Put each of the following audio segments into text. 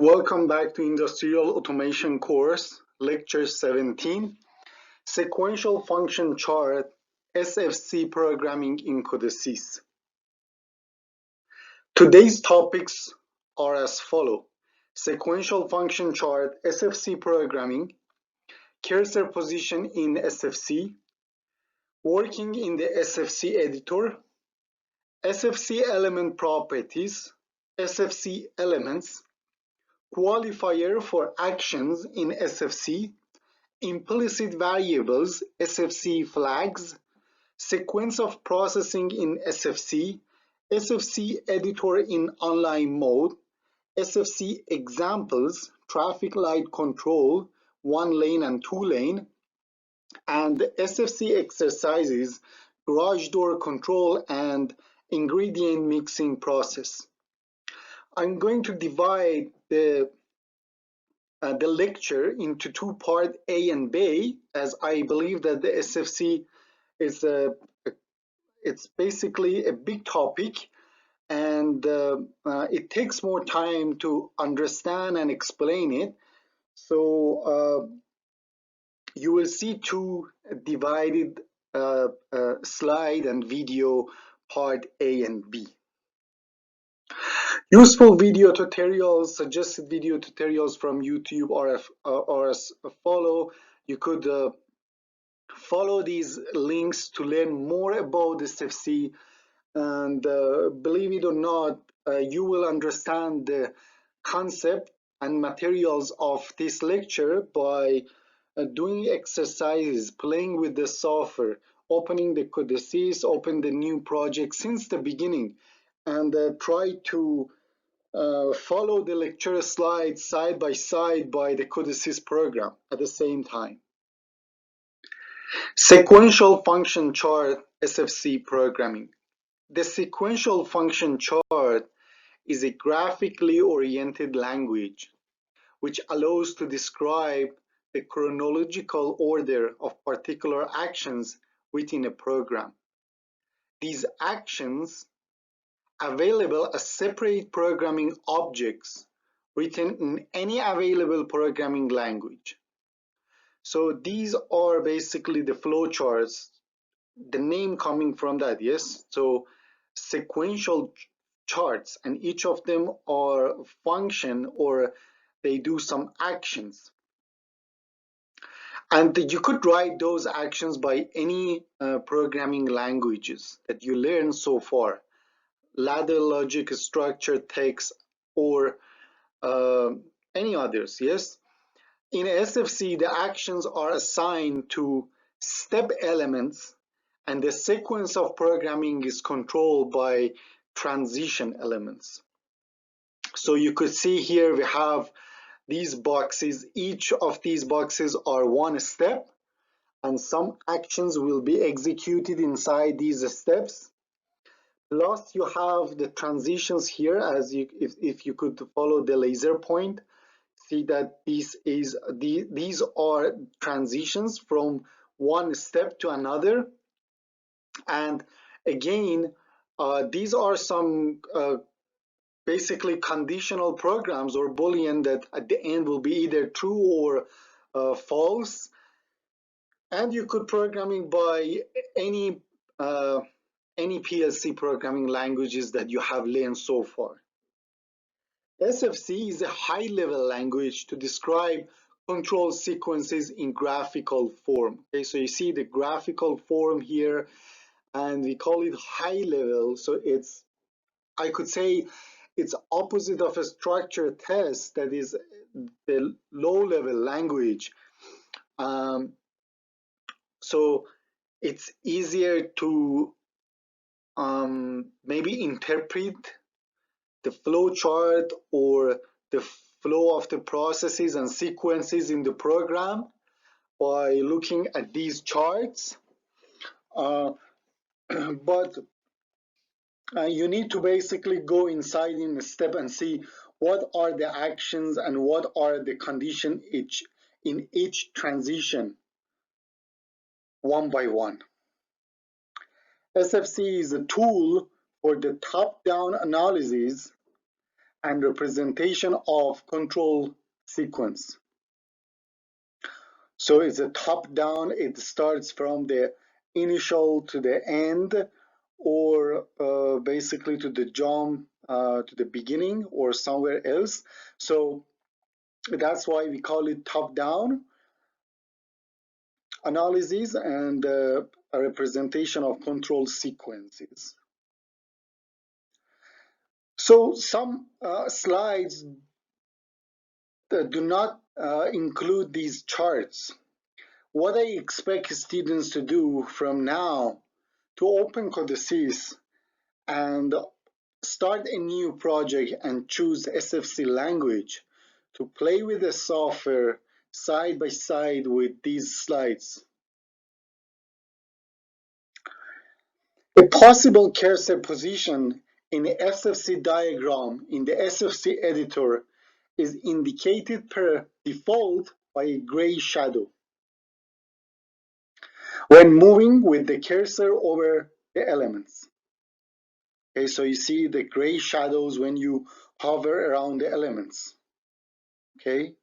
Welcome back to Industrial Automation course, Lecture 17, Sequential Function Chart, SFC Programming in Codices. Today's topics are as follow: Sequential Function Chart, SFC Programming, Cursor Position in SFC, Working in the SFC Editor, SFC Element Properties, SFC Elements, Qualifier for actions in SFC, implicit variables, SFC flags, sequence of processing in SFC, SFC editor in online mode, SFC examples, traffic light control, 1 lane and 2 lane, and SFC exercises, garage door control and ingredient mixing process. I'm going to divide the lecture into two parts, A and B, as I believe that the SFC is it's basically a big topic, and it takes more time to understand and explain it. So you will see two divided slide and video, part A and B. Useful video tutorials, suggested video tutorials from YouTube are as follow. You could follow these links to learn more about SFC, and believe it or not, you will understand the concept and materials of this lecture by doing exercises, playing with the software, opening the codices, open the new project since the beginning, and try to follow the lecture slides side by side by the codices program at the same time. Sequential function chart, SFC programming. The sequential function chart is a graphically oriented language which allows to describe the chronological order of particular actions within a program. These actions available as separate programming objects written in any available programming language. So these are basically the flowcharts, the name coming from that, yes? So sequential charts, and each of them are function or they do some actions. And you could write those actions by any programming languages that you learned so far. Ladder logic, structure, text, or any others, yes? In SFC, the actions are assigned to step elements, and the sequence of programming is controlled by transition elements. So you could see here we have these boxes. Each of these boxes are one step, and some actions will be executed inside these steps. Plus, you have the transitions here, as if you could follow the laser point, see that these are transitions from one step to another. And again, these are some basically conditional programs or Boolean that at the end will be either true or false. And you could programming by any PLC programming languages that you have learned so far. SFC is a high-level language to describe control sequences in graphical form. Okay, so you see the graphical form here, and we call it high-level. So it's, I could say, it's opposite of a structured test, that is the low-level language. So it's easier to maybe interpret the flow chart or the flow of the processes and sequences in the program by looking at these charts. But you need to basically go inside in a step and see what are the actions and what are the conditions in each transition, one by one. SFC is a tool for the top-down analysis and representation of control sequence. So it's a top-down, it starts from the initial to the end, or basically to the jump to the beginning or somewhere else. So that's why we call it top-down analysis and a representation of control sequences. So some slides do not include these charts. What I expect students to do from now to open Codices and start a new project and choose SFC language to play with the software side by side with these slides. A possible cursor position in the SFC diagram in the SFC editor is indicated per default by a gray shadow when moving with the cursor over the elements. Okay, so you see the gray shadows when you hover around the elements. Okay.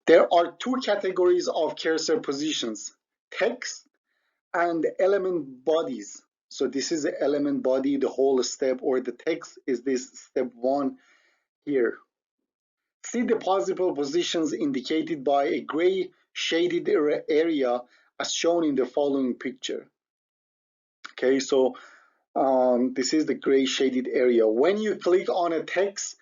There are two categories of cursor positions, text and element bodies. So this is the element body, the whole step, or the text is this step 1 here. See the possible positions indicated by a gray shaded area as shown in the following picture. Okay, so this is the gray shaded area. When you click on a text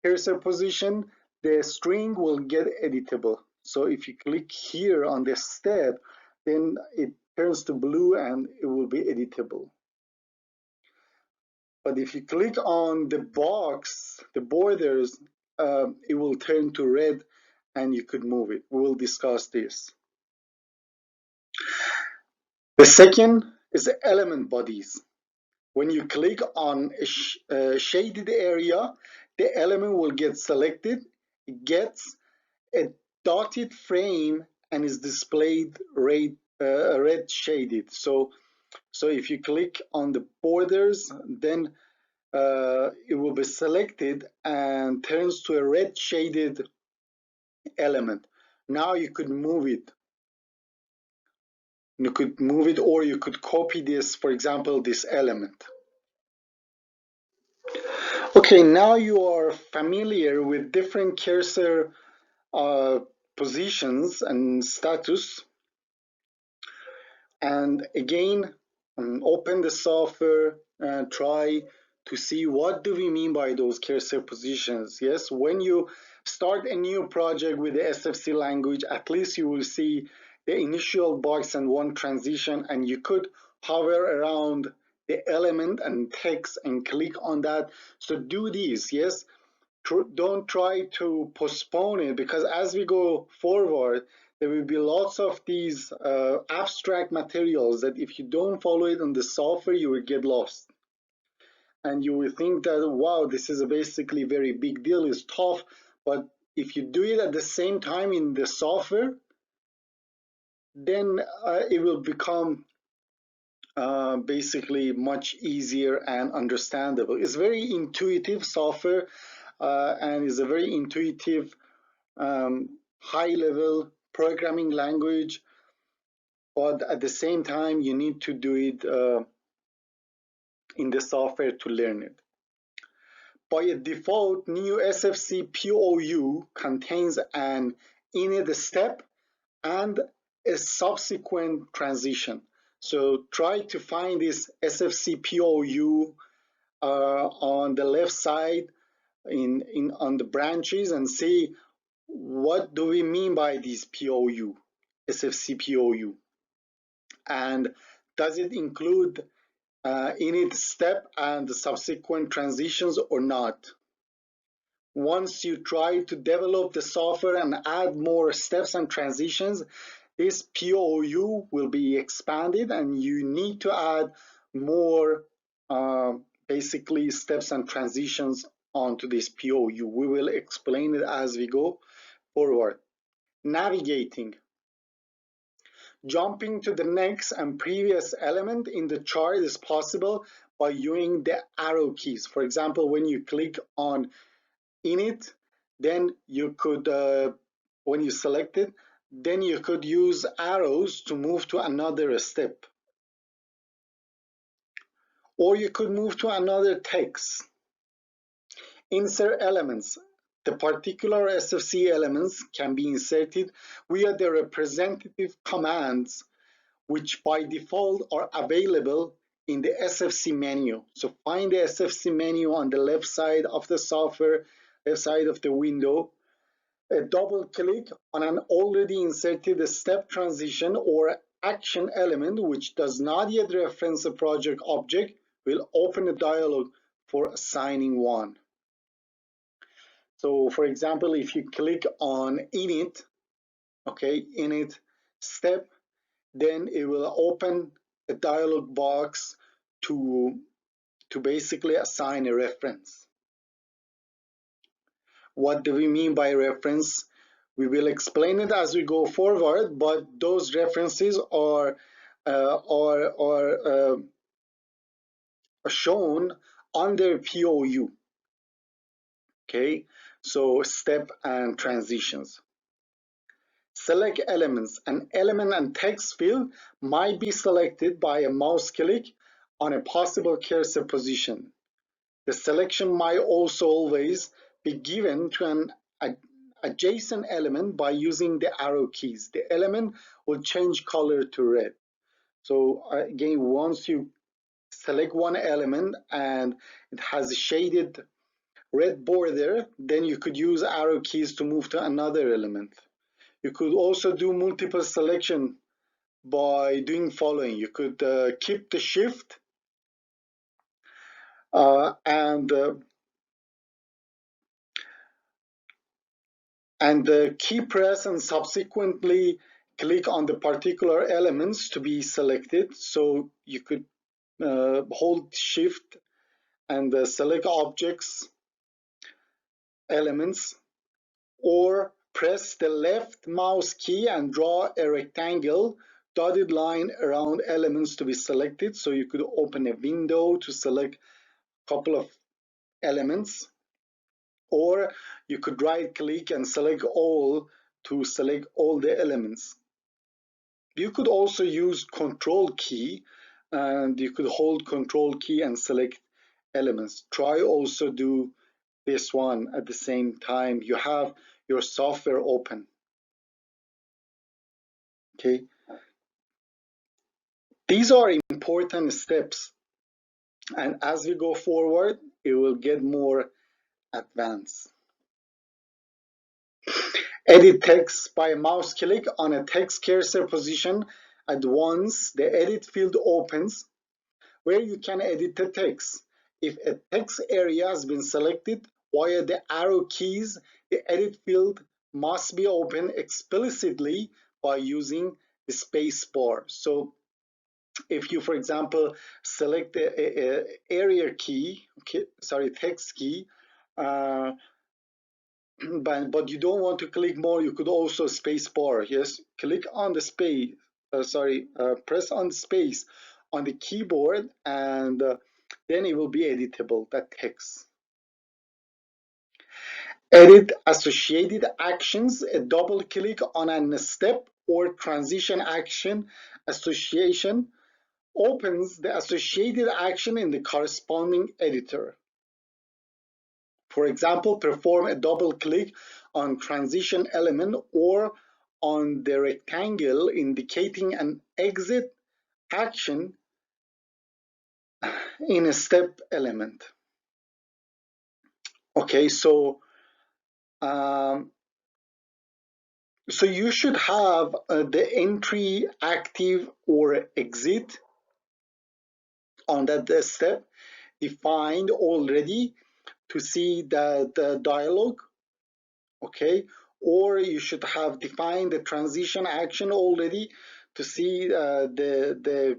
cursor position, the string will get editable. So if you click here on this step, then it turns to blue and it will be editable. But if you click on the box, the borders, it will turn to red and you could move it. We will discuss this. The second is the element bodies. When you click on a shaded area, the element will get selected. It gets a dotted frame and is displayed red shaded. So if you click on the borders, then it will be selected and turns to a red shaded element. Now you could move it. You could move it, or you could copy this, for example, this element. Okay, now you are familiar with different cursor positions and status. And again, open the software and try to see what do we mean by those cursor positions. Yes, when you start a new project with the SFC language, at least you will see the initial box and one transition, and you could hover around the element and text and click on that. So do these, yes. Don't try to postpone it, because as we go forward, there will be lots of these abstract materials that if you don't follow it on the software, you will get lost. And you will think that, wow, this is a basically very big deal, it's tough. But if you do it at the same time in the software, then it will become basically much easier and understandable. It's very intuitive software and is a very intuitive high-level programming language, but at the same time you need to do it in the software to learn it. By default, new SFC POU contains an init step and a subsequent transition. So try to find this SFC POU on the left side on the branches and see what do we mean by this POU, SFC POU, and does it include init step and the subsequent transitions or not. Once you try to develop the software and add more steps and transitions, this POU will be expanded and you need to add more basically steps and transitions onto this POU. We will explain it as we go forward. Navigating. Jumping to the next and previous element in the chart is possible by using the arrow keys. For example, when you click on init, then you could, when you select it, then you could use arrows to move to another step. Or you could move to another text. Insert elements. The particular SFC elements can be inserted via the representative commands, which by default are available in the SFC menu. So find the SFC menu on the left side of the software, left side of the window. Double click on an already inserted step transition or action element which does not yet reference a project object will open a dialog for assigning one. So for example, if you click on init, okay, init step, then it will open a dialog box to basically assign a reference. What do we mean by reference? We will explain it as we go forward, but those references are shown under POU. Okay, so step and transitions. Select elements. An element and text field might be selected by a mouse click on a possible cursor position. The selection might also always be given to an adjacent element by using the arrow keys. The element will change color to red. So again, once you select one element and it has a shaded red border, then you could use arrow keys to move to another element. You could also do multiple selection by doing following. You could keep the shift and key press and subsequently click on the particular elements to be selected. So you could hold shift and select objects, elements, or press the left mouse key and draw a rectangle dotted line around elements to be selected. So you could open a window to select a couple of elements, or you could right click and select all to select all the elements. You could also use control key and you could hold control key and select elements. Try also do this one at the same time you have your software open. Okay, these are important steps, and as we go forward it will get more advanced. Edit text by a mouse click on a text cursor position at once the edit field opens where you can edit the text. If a text area has been selected via the arrow keys, the edit field must be opened explicitly by using the space bar. So if you, for example, select the area key, okay, sorry, text key, but you don't want to click more, you could also space bar. Yes, click on the space, press on the space on the keyboard, and then it will be editable, that text. Edit associated actions. A double click on a step or transition action association opens the associated action in the corresponding editor. For example, perform a double click on transition element or on the rectangle indicating an exit action in a step element. Okay, so you should have the entry active or exit on that step defined already to see the dialog, okay, or you should have defined the transition action already to see the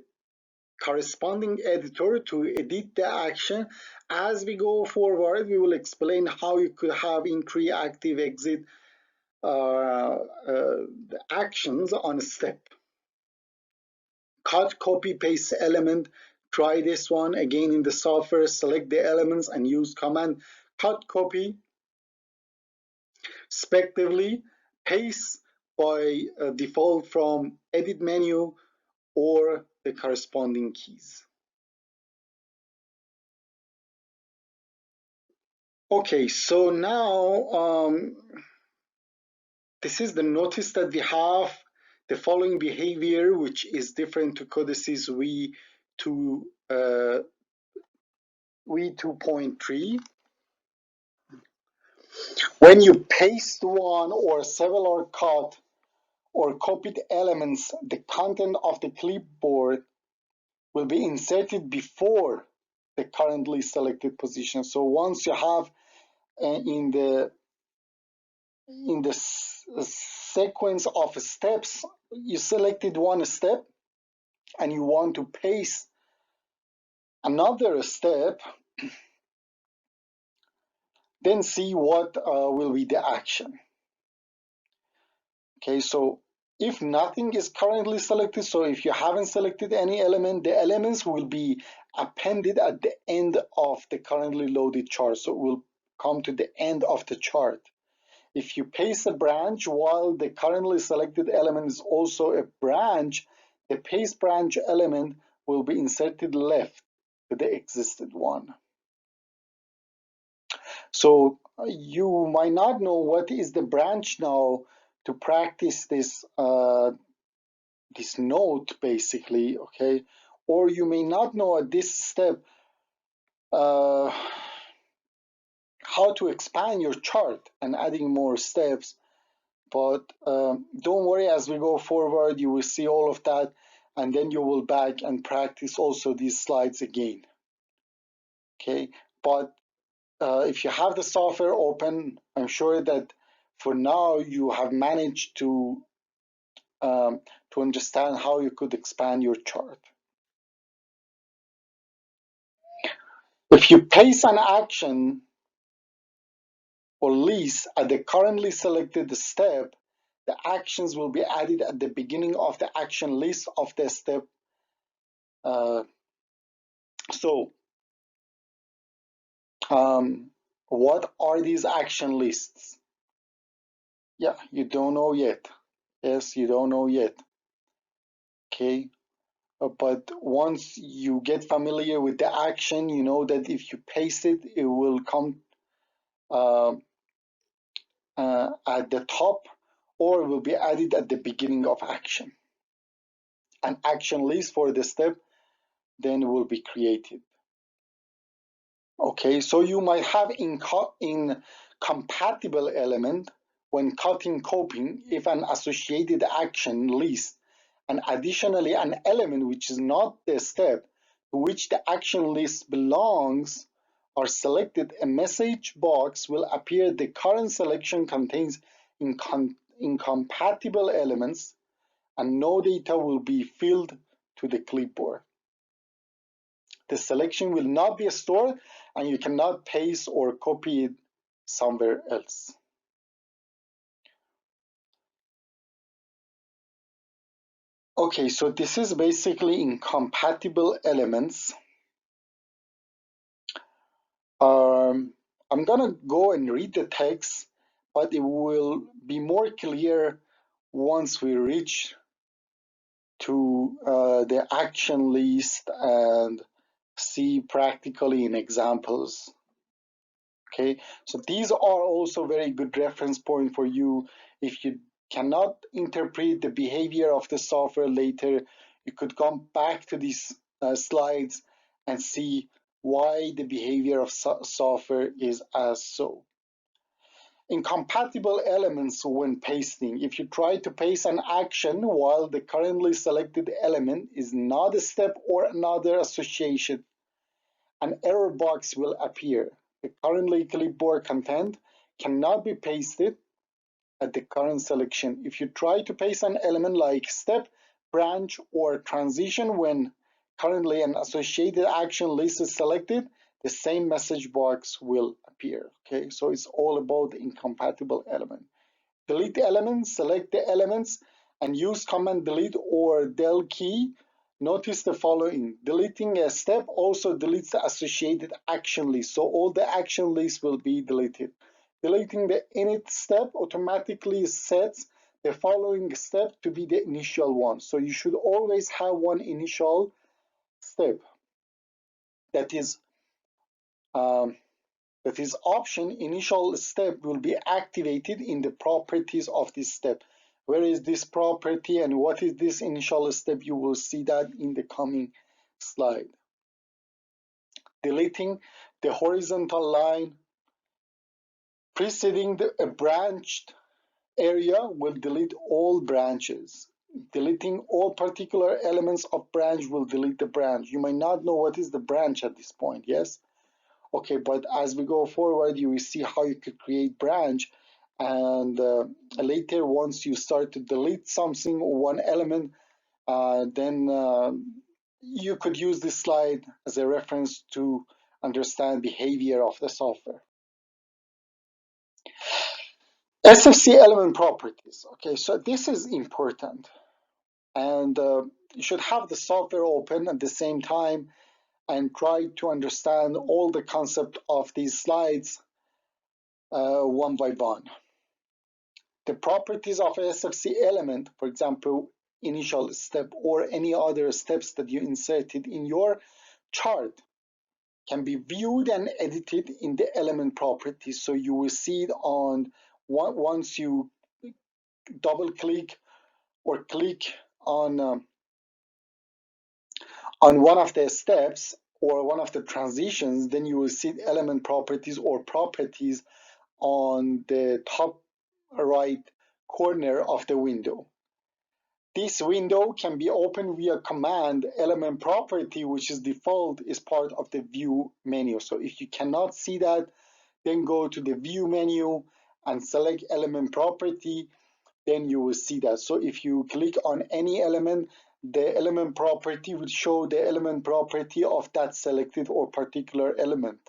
corresponding editor to edit the action. As we go forward, we will explain how you could have entry, active, exit actions on a step. Cut, copy, paste element Try this one again in the software, select the elements and use command cut copy, respectively, paste by default from edit menu or the corresponding keys. Okay, so now this is the notice that we have the following behavior, which is different to codices V2.3. When you paste one or several or cut or copied elements, the content of the clipboard will be inserted before the currently selected position. So once you have in the sequence of steps, you selected one step and you want to paste another step, then see what will be the action. Okay, so if nothing is currently selected, so if you haven't selected any element, the elements will be appended at the end of the currently loaded chart. So it will come to the end of the chart. If you paste a branch while the currently selected element is also a branch, the paste branch element will be inserted left to the existed one. So you might not know what is the branch now to practice this this note basically, okay? Or you may not know at this step how to expand your chart and adding more steps. But don't worry, as we go forward, you will see all of that, and then you will back and practice also these slides again. Okay, but if you have the software open, I'm sure that for now you have managed to understand how you could expand your chart. If you paste an action or list at the currently selected step, the actions will be added at the beginning of the action list of the step. What are these action lists? Yeah, you don't know yet. Yes, you don't know yet. Okay, but once you get familiar with the action, you know that if you paste it, it will come at the top, or it will be added at the beginning of action. An action list for the step then will be created. Okay, so you might have incompatible element when cutting copying if an associated action list and additionally an element which is not the step to which the action list belongs are selected, a message box will appear. The current selection contains incompatible elements and no data will be filled to the clipboard. The selection will not be stored and you cannot paste or copy it somewhere else. Okay, so this is basically incompatible elements. I'm gonna go and read the text, but it will be more clear once we reach to the action list and see practically in examples. Okay, so these are also very good reference point for you. If you cannot interpret the behavior of the software later, you could come back to these slides and see why the behavior of software is as so. Incompatible elements when pasting. If you try to paste an action while the currently selected element is not a step or another association, an error box will appear. The currently clipboard content cannot be pasted at the current selection. If you try to paste an element like step, branch, or transition when currently an associated action list is selected, the same message box will appear. Okay, so it's all about the incompatible element. Delete the elements, select the elements, and use command delete or del key Notice the following. Deleting a step also deletes the associated action list. So all the action lists will be deleted. Deleting the init step automatically sets the following step to be the initial one. So you should always have one initial step that is option initial step will be activated in the properties of this step. Where is this property and what is this initial step? You will see that in the coming slide. Deleting the horizontal line preceding a branched area will delete all branches. Deleting all particular elements of branch will delete the branch. You might not know what is the branch at this point, yes? Okay, but as we go forward, you will see how you could create branch, and later once you start to delete something or one element, then you could use this slide as a reference to understand behavior of the software. SFC element properties. Okay, so this is important, and you should have the software open at the same time and try to understand all the concept of these slides one by one. The properties of a SFC element, for example, initial step or any other steps that you inserted in your chart, can be viewed and edited in the element properties. So you will see it on once you double click or click on one of the steps or one of the transitions, then you will see element properties or properties on the top right corner of the window. This window can be opened via command element property, which is default is part of the view menu. So if you cannot see that, then go to the view menu and select element property, then you will see that. So if you click on any element, the element property will show the element property of that selected or particular element.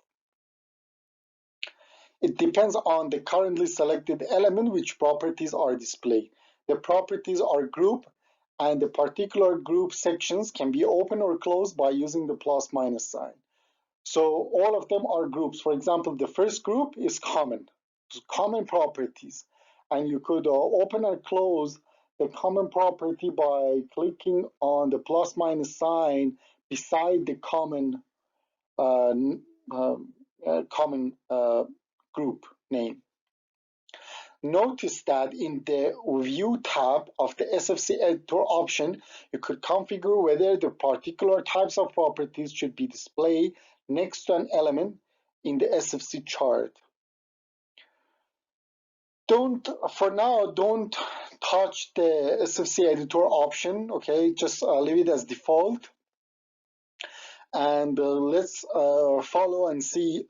It depends on the currently selected element which properties are displayed. The properties are group, and the particular group sections can be open or closed by using the plus minus sign. So all of them are groups. For example, the first group is common properties, and you could open or close the common property by clicking on the plus minus sign beside the common group name. Notice that in the View tab of the SFC editor option, you could configure whether the particular types of properties should be displayed next to an element in the SFC chart. For now, don't touch the SFC editor option, okay? Just leave it as default. And let's follow and see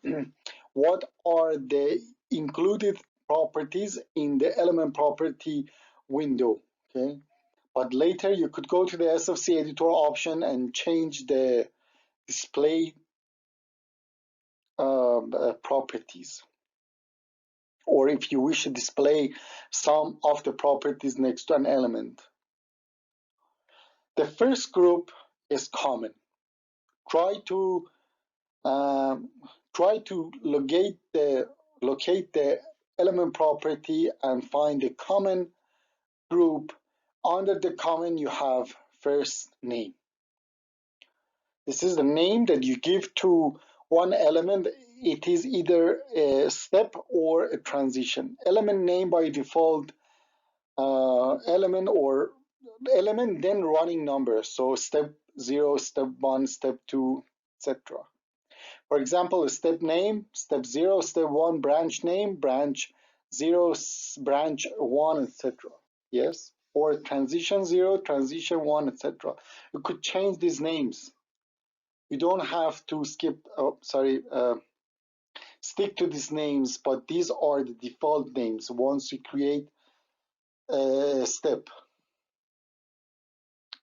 what are the included properties in the element property window, okay? But later you could go to the SFC editor option and change the display properties, or if you wish to display some of the properties next to an element. The first group is common. Try to locate the element property and find the common group. Under the common, you have first name. This is the name that you give to one element. It is either a step or a transition. Element name by default, element then running number. So step 0, step 1, step 2, etc. For example, step name, step 0, step 1, branch name, branch 0, branch 1, etc. Yes, or transition 0, transition 1, etc. You could change these names. You don't have to stick to these names, but these are the default names once you create a step.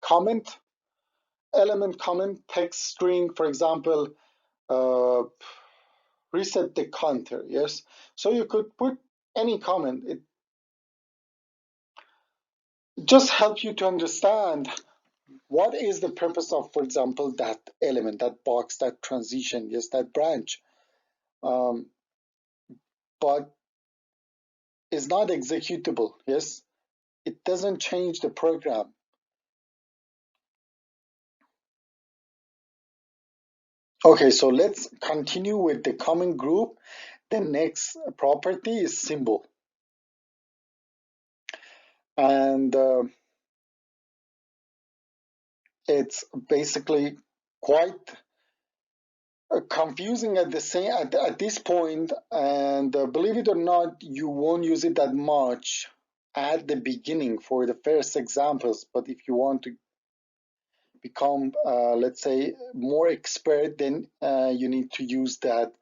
Comment, element comment, text string, for example, reset the counter, yes? So you could put any comment. It just helps you to understand what is the purpose of, for example, that element, that box, that transition, yes, that branch, um, but is not executable, yes? It doesn't change the program. Okay, so let's continue with the common group. The next property is symbol. And it's basically quite confusing at this point, and believe it or not, you won't use it that much at the beginning for the first examples, but if you want to become, let's say, more expert, then you need to use that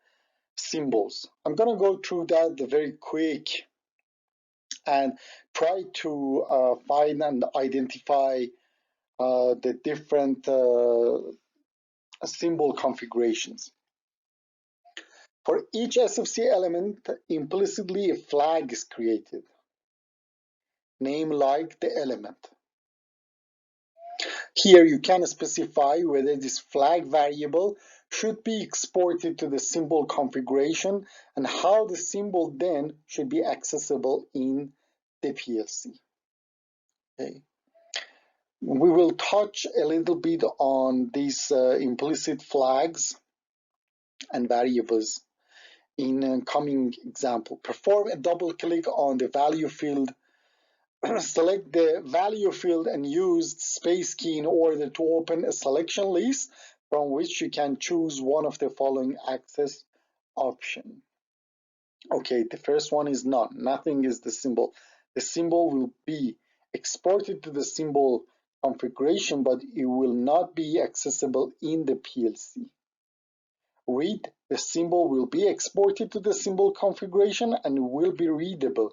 symbols. I'm going to go through that very quick and try to find and identify the different symbol configurations. For each SFC element, implicitly a flag is created, name like the element. Here you can specify whether this flag variable should be exported to the symbol configuration and how the symbol then should be accessible in the PLC. Okay. We will touch a little bit on these implicit flags and variables in a coming example. Perform a double click on the value field. Select the value field and use space key in order to open a selection list from which you can choose one of the following access options. Okay, the first one is none. Nothing is the symbol. The symbol will be exported to the symbol configuration, but it will not be accessible in the PLC. Read, the symbol will be exported to the symbol configuration and will be readable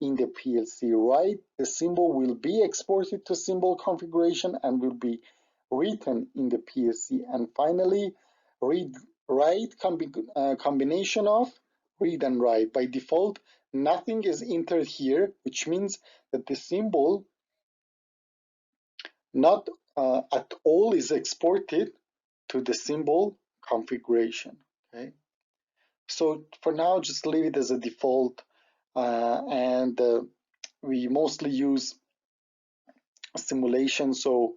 in the PLC. Write, the symbol will be exported to symbol configuration and will be written in the PLC. And finally, read, write combination of read and write. By default, nothing is entered here, which means that the symbol not at all is exported to the symbol configuration. Okay, so for now, just leave it as a default, and we mostly use simulation, so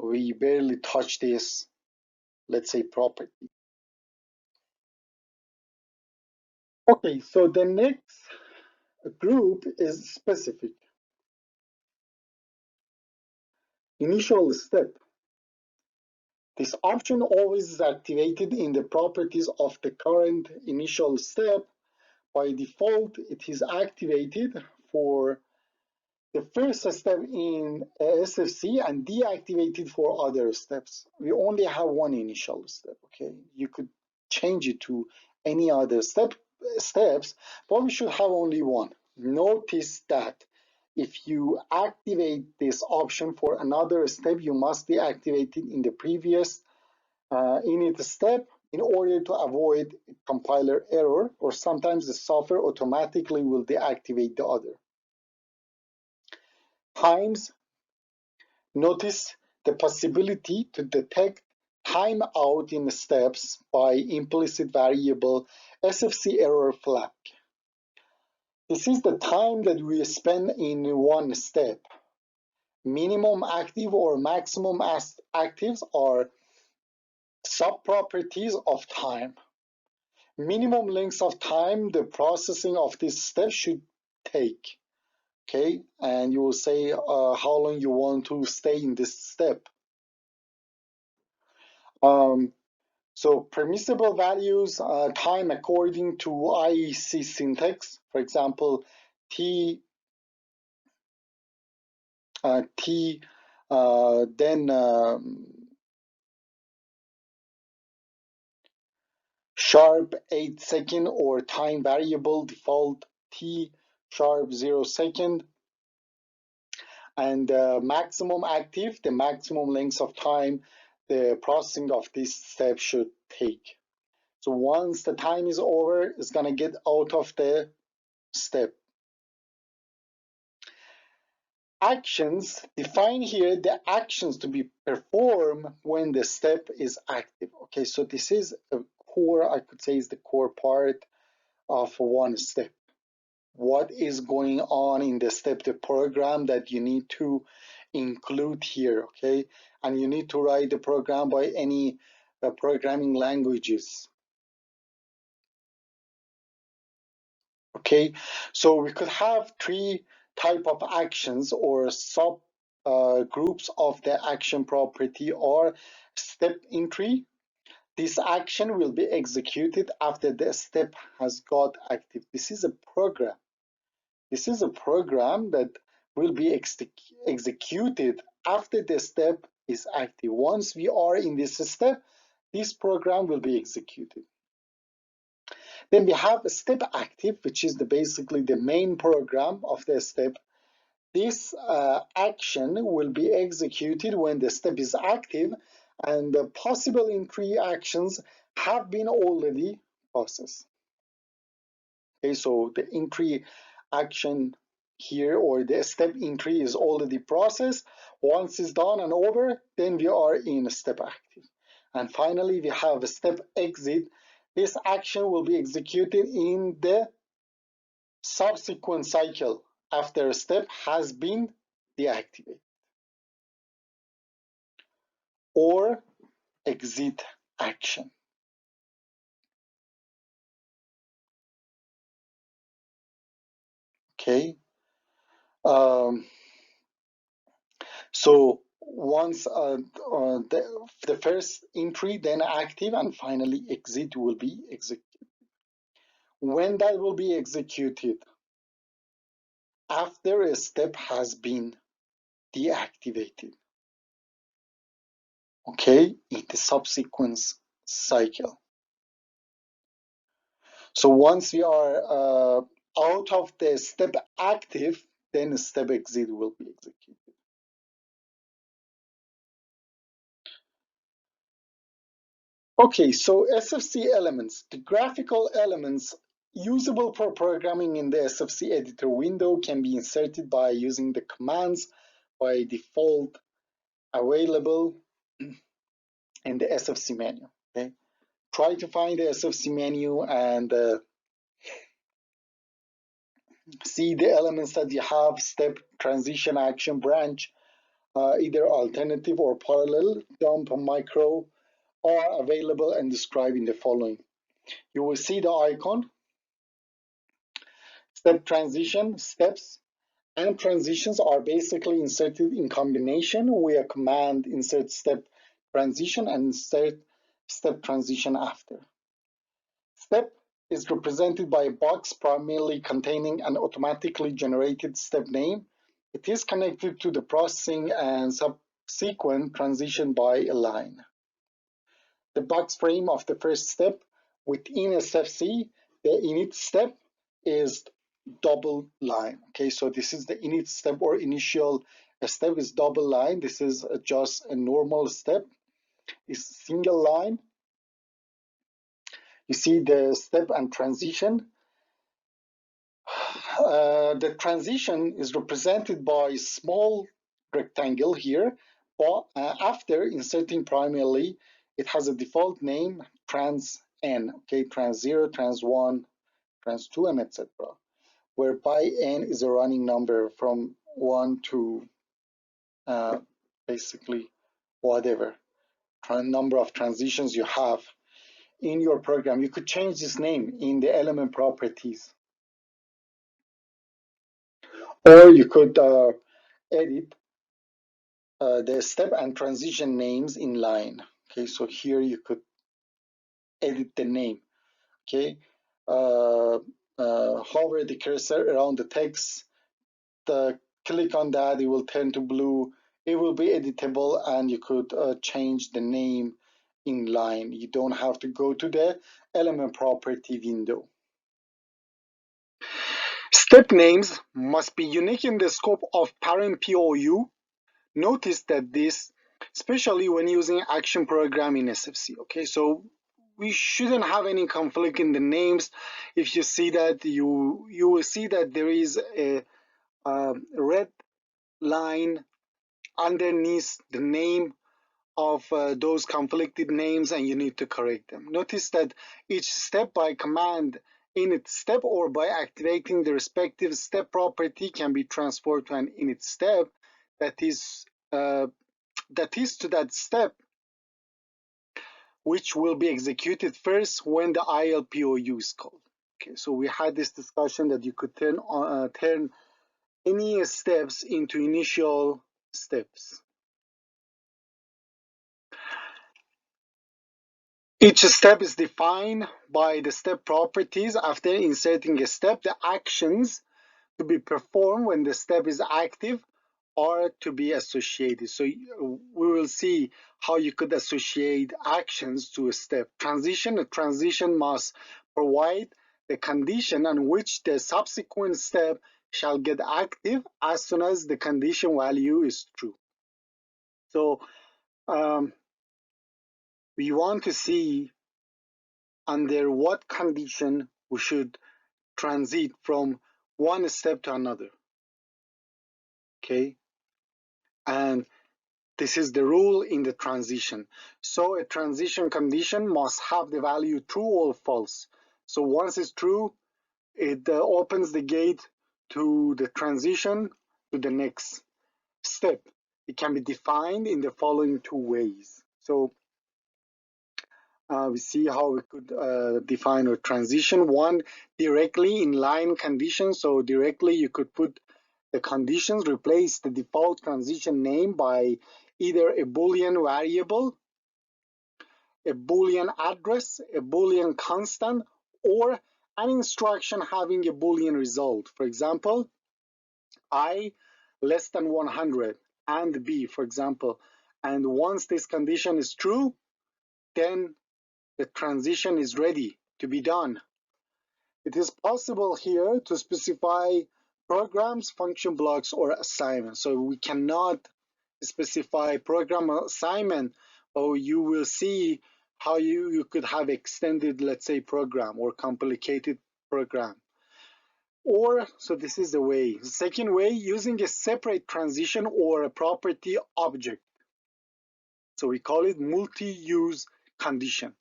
we barely touch this, let's say, property. Okay, so the next group is specific. Initial step. This option always is activated in the properties of the current initial step. By default, it is activated for the first step in SFC and deactivated for other steps. We only have one initial step, okay? You could change it to any other steps, but we should have only one. Notice that if you activate this option for another step, you must deactivate it in the previous init step in order to avoid compiler error, or sometimes the software automatically will deactivate the other. Times, notice the possibility to detect timeout in steps by implicit variable SFC error flag. This is the time that we spend in one step. Minimum active or maximum actives are subproperties of time. Minimum length of time the processing of this step should take. Okay, and you will say how long you want to stay in this step. So permissible values, time according to IEC syntax. For example, T, then sharp 8 second, or time variable default T sharp 0 second. And maximum active, the maximum length of time the processing of this step should take. So once the time is over, it's going to get out of the step. actions, define here the actions to be performed when the step is active. Okay, so this is a core, I could say is the core part of one step. What is going on in the step, the program that you need to include here, okay? And you need to write the program by any programming languages. Okay, so we could have three type of actions or sub groups of the action property or step entry. This action will be executed after the step has got active. This is a program. This is a program that will be executed after the step is active. Once we are in this step, this program will be executed. Then we have a step active, which is basically the main program of the step. This action will be executed when the step is active and the possible entry actions have been already processed. Okay, so the entry action here or the step entry is already processed. Once it's done and over, then we are in step active. And finally, we have a step exit. This action will be executed in the subsequent cycle after a step has been deactivated or exit action. Okay. So once the first entry, then active, and finally exit will be executed. When that will be executed? After a step has been deactivated. Okay, in the subsequent cycle. So once we are out of the step active, then step exit will be executed. Okay, so SFC elements, the graphical elements usable for programming in the SFC editor window can be inserted by using the commands by default available in the SFC menu. Okay, try to find the SFC menu and see the elements that you have: step, transition, action, branch, either alternative or parallel, dump, micro, are available and described in the following. You will see the icon, step transition, steps, and transitions are basically inserted in combination with a command insert step transition and insert step transition after. Step is represented by a box primarily containing an automatically generated step name. It is connected to the processing and subsequent transition by a line. The box frame of the first step within SFC, the init step is double line. Okay, so this is the init step or initial step is double line. This is just a normal step. It's single line. You see the step and transition. The transition is represented by a small rectangle here, but after inserting primarily, it has a default name, trans n, okay, trans 0, trans 1, trans 2, and etc., whereby n is a running number from 1 to basically whatever number of transitions you have in your program. You could change this name in the element properties, or you could edit the step and transition names in line. Okay, so here you could edit the name. Okay, hover the cursor around the text, click on that, it will turn to blue. It will be editable, and you could change the name in line. You don't have to go to the element property window. Step names must be unique in the scope of parent POU. Notice that this, especially when using action program in SFC. Okay, so we shouldn't have any conflict in the names. If you see that, you will see that there is a red line underneath the name of those conflicted names, and you need to correct them. Notice that each step by command init step or by activating the respective step property can be transferred to an init step that is to that step, which will be executed first when the ILPOU is called. Okay, so we had this discussion that you could turn any steps into initial steps. Each step is defined by the step properties. After inserting a step, the actions to be performed when the step is active are to be associated. So we will see how you could associate actions to a step. A transition must provide the condition on which the subsequent step shall get active as soon as the condition value is true. So we want to see under what condition we should transit from one step to another. Okay, and this is the rule in the transition. So a transition condition must have the value true or false. So once it's true, it opens the gate to the transition to the next step. It can be defined in the following two ways. So we see how we could define a transition. One, directly in line conditions. So directly you could put the conditions, replace the default transition name by either a Boolean variable, a Boolean address, a Boolean constant, or an instruction having a Boolean result. For example, I less than 100 and B, for example. And once this condition is true, then the transition is ready to be done. It is possible here to specify programs, function blocks, or assignments. So we cannot specify program assignment, or you will see how you could have extended, let's say, program or complicated program. Or, so this is the way. The second way, using a separate transition or a property object. So we call it multi-use condition.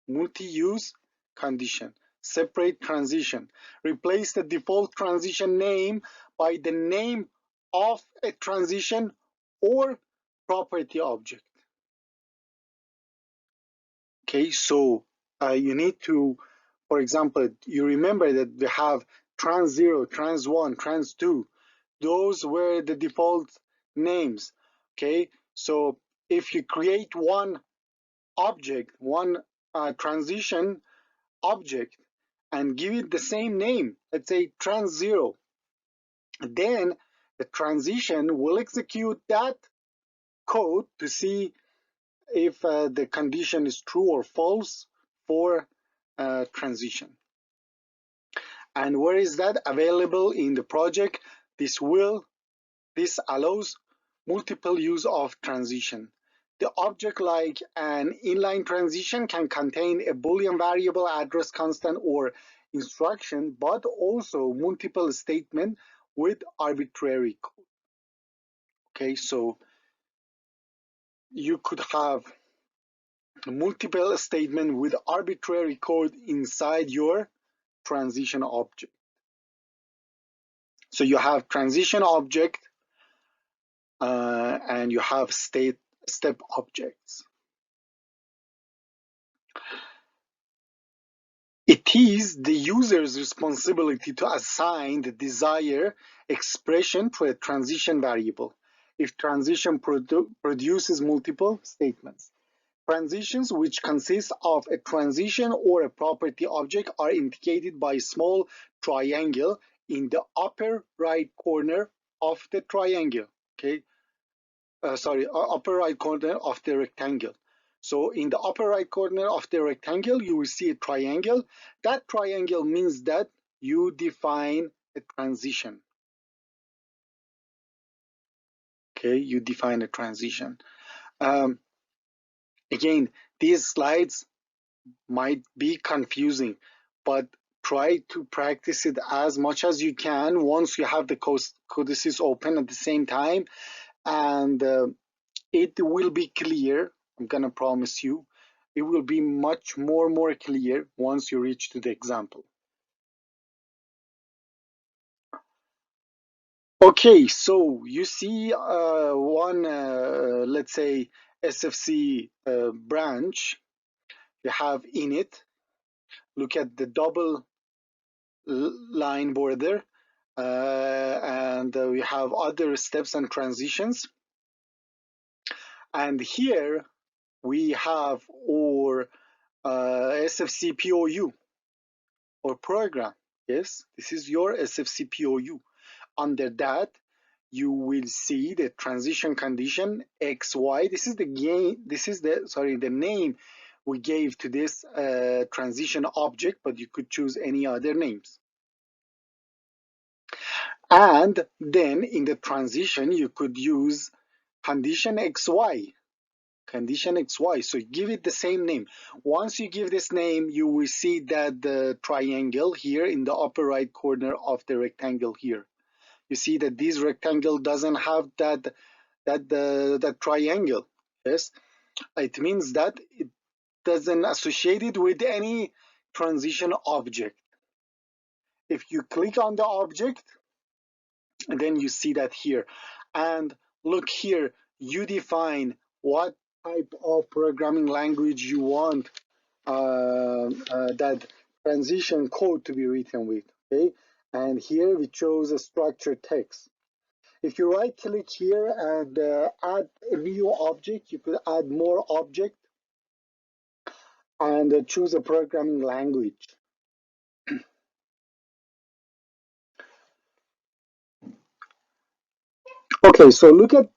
Multi-use condition, separate transition. Replace the default transition name by the name of a transition or property object. Okay, so you need to, for example, you remember that we have trans 0, trans 1, trans 2. Those were the default names. Okay, so if you create one object, one transition object, and give it the same name, let's say trans 0, then the transition will execute that code to see if the condition is true or false for transition. And where is that available in the project? This allows multiple use of transition. The object like an inline transition can contain a Boolean variable, address constant, or instruction, but also multiple statements with arbitrary code. Okay, so you could have multiple statements with arbitrary code inside your transition object. So you have transition object and you have step objects. It is the user's responsibility to assign the desired expression to a transition variable if transition produces multiple statements. Transitions which consist of a transition or a property object are indicated by a small triangle in the upper right corner of the triangle. Okay, upper right corner of the rectangle. So in the upper right corner of the rectangle, you will see a triangle. That triangle means that you define a transition. Okay, you define a transition. Again, these slides might be confusing, but try to practice it as much as you can once you have the codices open at the same time, and it will be clear. I'm gonna promise you, it will be much more clear once you reach to the example. Okay, so you see one, let's say, SFC branch you have in it. Look at the double line border, and we have other steps and transitions. And here we have our SFC POU or program. Yes, this is your SFC POU. Under that, you will see the transition condition XY. This is the name we gave to this transition object, but you could choose any other names. And then in the transition, you could use condition XY. Condition XY. So give it the same name. Once you give this name, you will see that the triangle here in the upper right corner of the rectangle here. You see that this rectangle doesn't have that triangle. Yes, it means that it doesn't associate it with any transition object. If you click on the object, and then you see that here. And look here, you define what type of programming language you want that transition code to be written with. Okay, and here we chose a structured text. If you right click here and add a new object, you could add more object and choose a programming language. Okay, so look at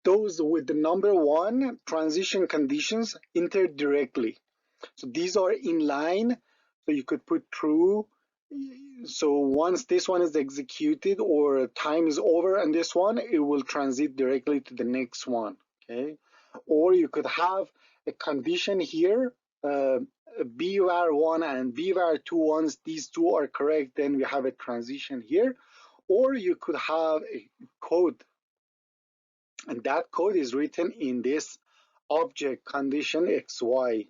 those with the number 1 transition conditions entered directly. So these are in line, so you could put true. So once this one is executed or time is over on this one, it will transit directly to the next one. Okay, or you could have a condition here, bvar1 and bvar2. Once these two are correct, then we have a transition here. Or you could have a code, and that code is written in this object condition xy.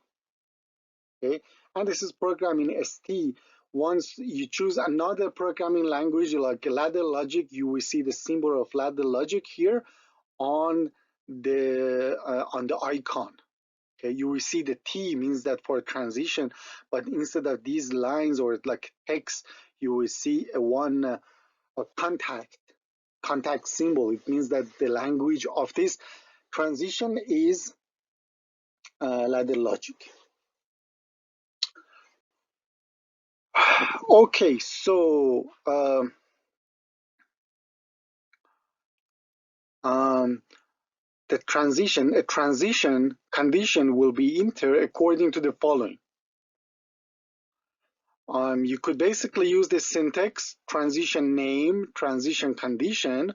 Okay, and this is programming ST. Once you choose another programming language like ladder logic, you will see the symbol of ladder logic here on the icon. Okay, you will see the T means that for transition, but instead of these lines or like text, you will see a contact symbol. It means that the language of this transition is ladder logic. Okay, so a transition condition will be entered according to the following. You could basically use this syntax: transition name, transition condition,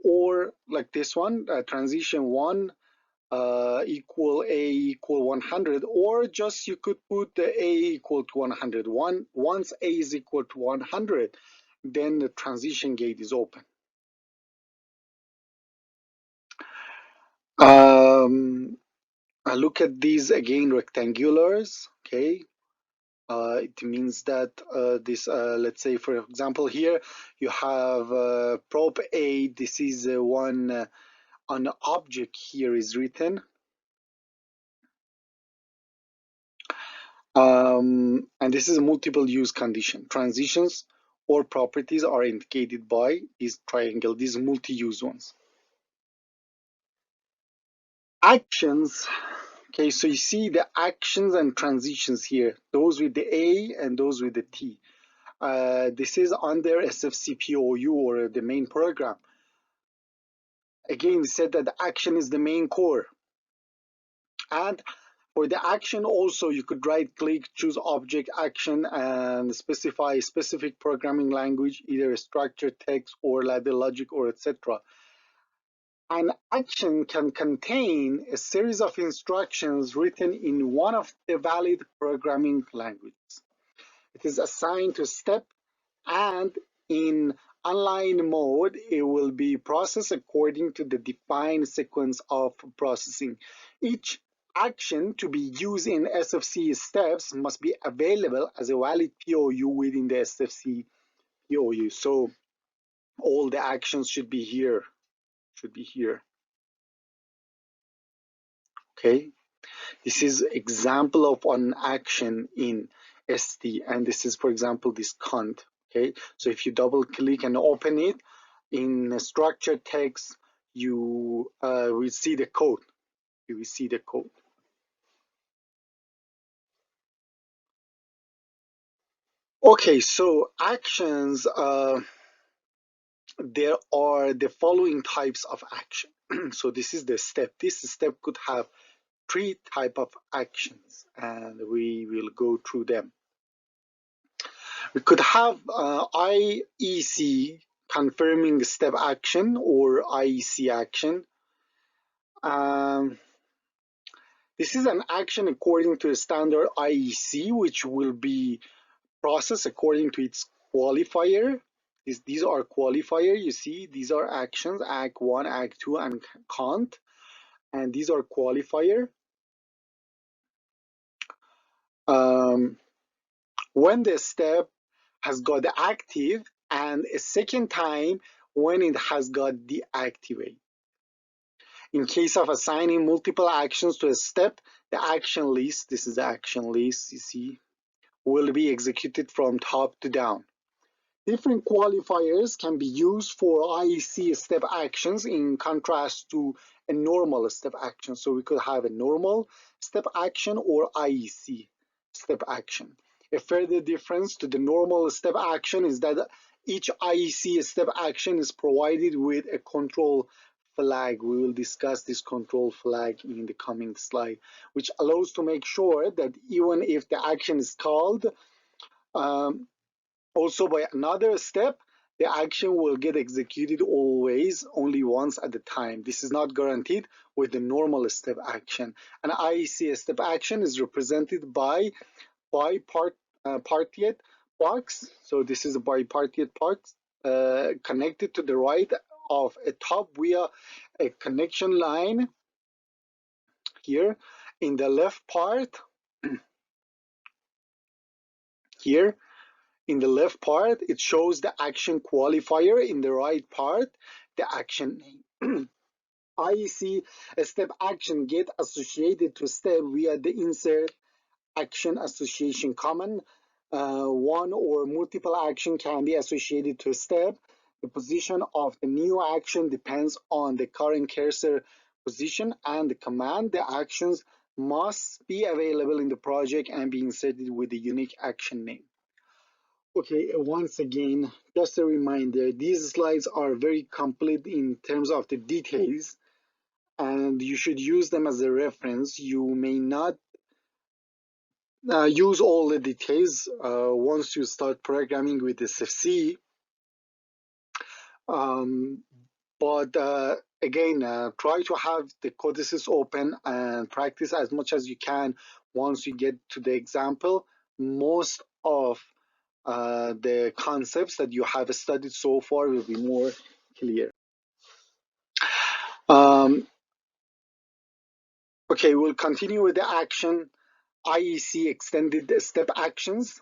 or like this one, transition 1 equal A equal 100, or just you could put the A equal to 100. Once A is equal to 100, then the transition gate is open. I look at these again, rectangulars. Okay, it means that this, let's say, for example, here you have prop A. This is one an object here is written, and this is a multiple use condition. Transitions or properties are indicated by this triangle, these multi-use ones. Actions. Okay, so you see the actions and transitions here, those with the A and those with the T. This is under SFC POU or the main program. Again, we said that the action is the main core. And for the action also, you could right click, choose object action, and specify a specific programming language, either a structured text or ladder logic or etc. An action can contain a series of instructions written in one of the valid programming languages. It is assigned to step, and in online mode, it will be processed according to the defined sequence of processing. Each action to be used in SFC steps must be available as a valid POU within the SFC POU. So all the actions should be here. Okay. This is example of an action in ST, and this is, for example, this cont. Okay, so if you double click and open it in structured text, you will see the code. You will see the code. Okay, so actions. There are the following types of action. So this is the step. This step could have 3 types of actions, and we will go through them. We could have IEC confirming step action or IEC action. This is an action according to the standard IEC, which will be processed according to its qualifier. These are qualifier. You see, these are actions, Act 1, Act 2, and cont. And these are qualifier. When the step has got active, and a second time when it has got deactivate. In case of assigning multiple actions to a step, the action list, this is the action list, you see, will be executed from top to down. Different qualifiers can be used for IEC step actions in contrast to a normal step action. So we could have a normal step action or IEC step action. A further difference to the normal step action is that each IEC step action is provided with a control flag. We will discuss this control flag in the coming slide, which allows to make sure that even if the action is called also by another step, the action will get executed always only once at a time. This is not guaranteed with the normal step action. An IEC step action is represented by bipartite box. So this is a bipartite box connected to the right of a top via a connection line here. In the left part, here, in the left part, it shows the action qualifier. In the right part, the action name. IEC step action get associated to step via the insert action association command. One or multiple action can be associated to a step. The position of the new action depends on the current cursor position and the command. The actions must be available in the project and be inserted with a unique action name. Okay, once again, just a reminder, these slides are very complete in terms of the details, and you should use them as a reference. You may not use all the details once you start programming with SFC. But again, try to have the codices open and practice as much as you can. Once you get to the example, most of the concepts that you have studied so far will be more clear. Okay, we'll continue with the action IEC extended step actions.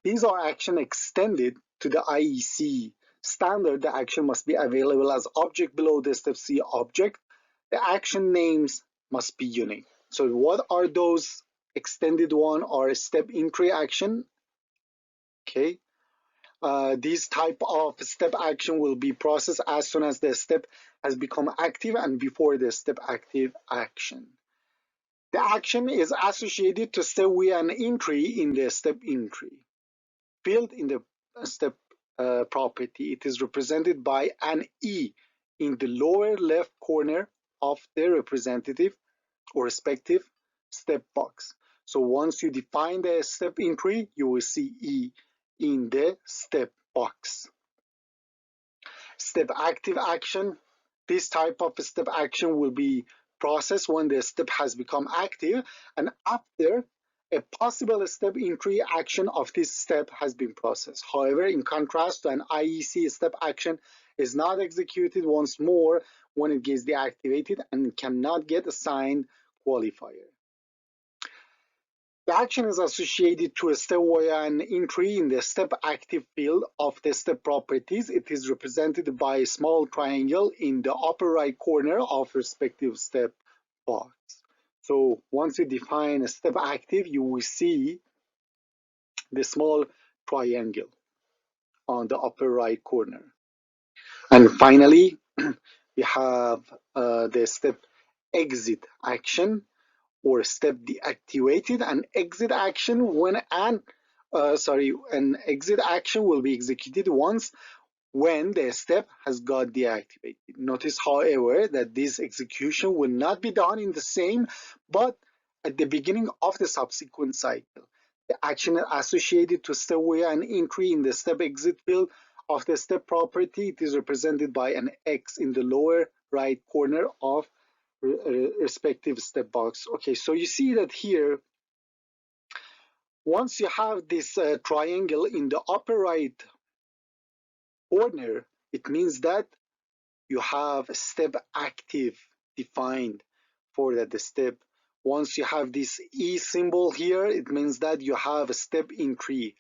These are action extended to the IEC standard. The action must be available as object below the step C object. The action names must be unique. So what are those extended one? Are step entry action. Okay. These type of step action will be processed as soon as the step has become active and before the step active action. The action is associated to step with an entry in the step entry field in the step property. It is represented by an E in the lower left corner of the representative or respective step box. So once you define the step entry, you will see E in the step box. Step active action. This type of step action will be processed when the step has become active and after a possible step entry action of this step has been processed. However, in contrast to an IEC, step action is not executed once more when it gets deactivated and cannot get assigned qualifier. The action is associated to a step via an entry in the step active field of the step properties. It is represented by a small triangle in the upper right corner of respective step box. So once you define a step active, you will see the small triangle on the upper right corner. And finally, we have the step exit action, or step deactivated. An exit action when an exit action will be executed once when the step has got deactivated. Notice, however, that this execution will not be done in the same but at the beginning of the subsequent cycle. The action associated to step via an entry in the step exit field of the step property, it is represented by an X in the lower right corner of respective step box. Okay, so you see that here, once you have this triangle in the upper right corner, it means that you have a step active defined for that step. Once you have this E symbol here, it means that you have a step entry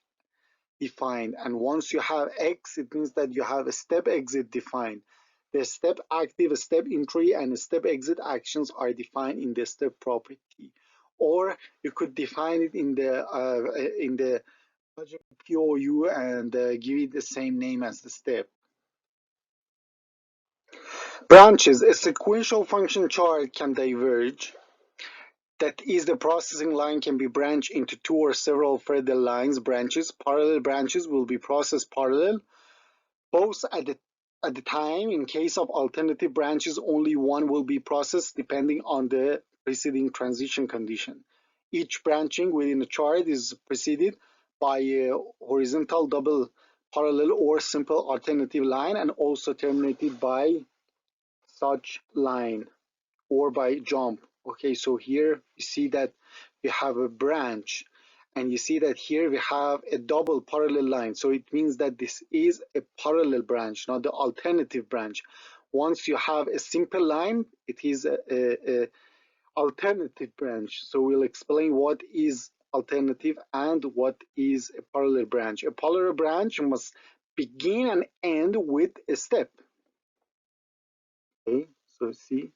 defined. And once you have X, it means that you have a step exit defined. The step active, step entry, and step exit actions are defined in the step property. Or you could define it in the project POU and give it the same name as the step. Branches. A sequential function chart can diverge. That is, the processing line can be branched into two or several further lines. Branches. Parallel branches will be processed parallel, both at the time. In case of alternative branches, only one will be processed depending on the preceding transition condition. Each branching within a chart is preceded by a horizontal double parallel or simple alternative line, and also terminated by such line or by jump. Okay, so here you see that we have a branch, and you see that here we have a double parallel line. So it means that this is a parallel branch, not the alternative branch. Once you have a simple line, it is a alternative branch. So we'll explain what is alternative and what is a parallel branch. A parallel branch must begin and end with a step. Okay, so see,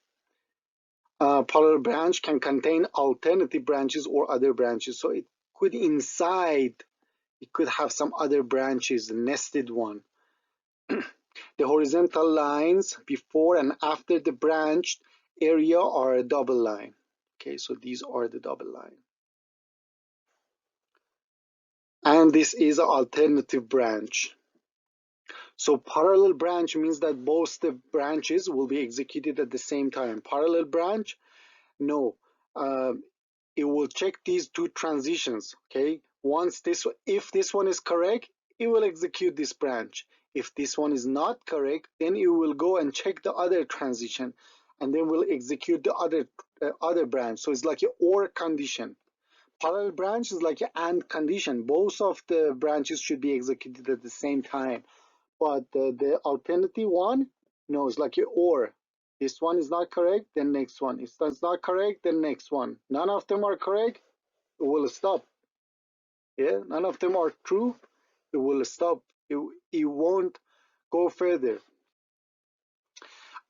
parallel branch can contain alternative branches or other branches. So it could have some other branches, nested one. The horizontal lines before and after the branched area are a double line. Okay, so these are the double line. And this is an alternative branch. So parallel branch means that both the branches will be executed at the same time. Parallel branch, no. It will check these two transitions. Okay, if this one is correct, it will execute this branch. If this one is not correct, then it will go and check the other transition, and then will execute the other branch. So it's like an OR condition. Parallel branch is like an AND condition. Both of the branches should be executed at the same time. But the alternative one, no, it's like an OR. This one is not correct, then next one. If that's not correct, then next one. None of them are correct, it will stop. Yeah, none of them are true, it will stop. It won't go further.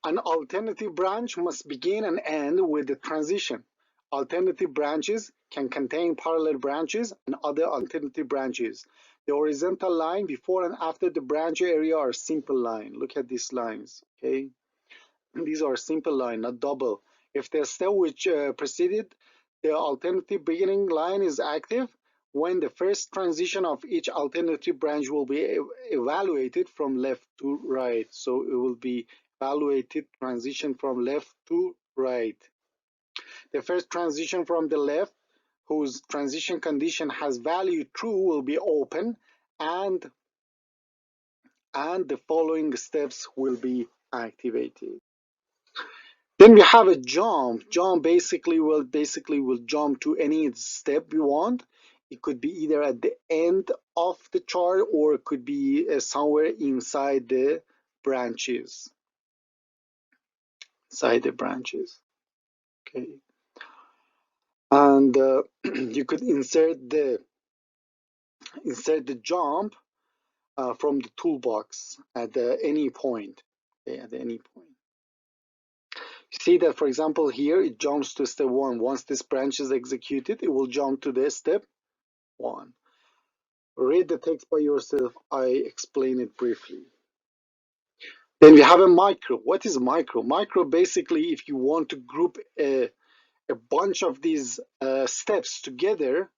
An alternative branch must begin and end with the transition. Alternative branches can contain parallel branches and other alternative branches. The horizontal line before and after the branch area are simple line. Look at these lines, okay? These are simple line, not double. If the step which preceded the alternative beginning line is active, when the first transition of each alternative branch will be evaluated from left to right. So it will be evaluated transition from left to right. The first transition from the left, whose transition condition has value true, will be open, and the following steps will be activated. Then we have a jump. Jump basically will jump to any step we want. It could be either at the end of the chart or it could be somewhere inside the branches. Inside the branches. Okay. And you could insert the jump from the toolbox at any point. Okay, at any point. You see that, for example, here it jumps to step 1. Once this branch is executed, it will jump to the step 1. Read the text by yourself. I explain it briefly. Then we have a micro. What is micro? Micro basically, if you want to group a bunch of these steps together,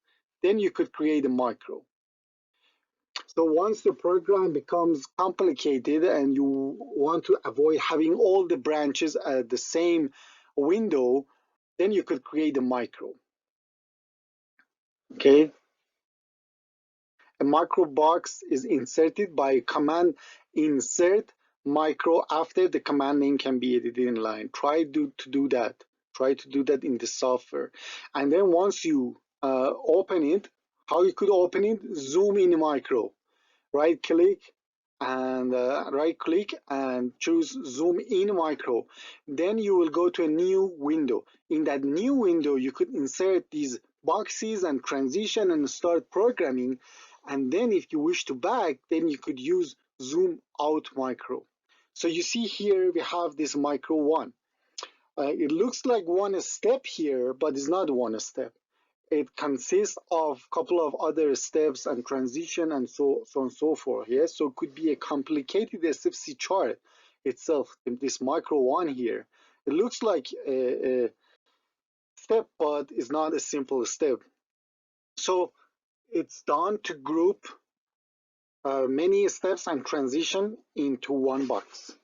then you could create a micro. So once the program becomes complicated and you want to avoid having all the branches at the same window, then you could create a micro. Okay. A micro box is inserted by command insert micro after the command name can be edited in line. Try to do that. Try to do that in the software. And then once you open it, how you could open it? Zoom in micro. Right click and choose zoom in micro. Then you will go to a new window. In that new window, you could insert these boxes and transition and start programming. And then if you wish to back, then you could use zoom out micro. So you see here we have this micro 1. It looks like one step here, but it's not one step. It consists of a couple of other steps and transition and so on and so forth. Yes, so it could be a complicated SFC chart itself. This micro 1 here, it looks like a step, but it's not a simple step. So it's done to group many steps and transition into one box.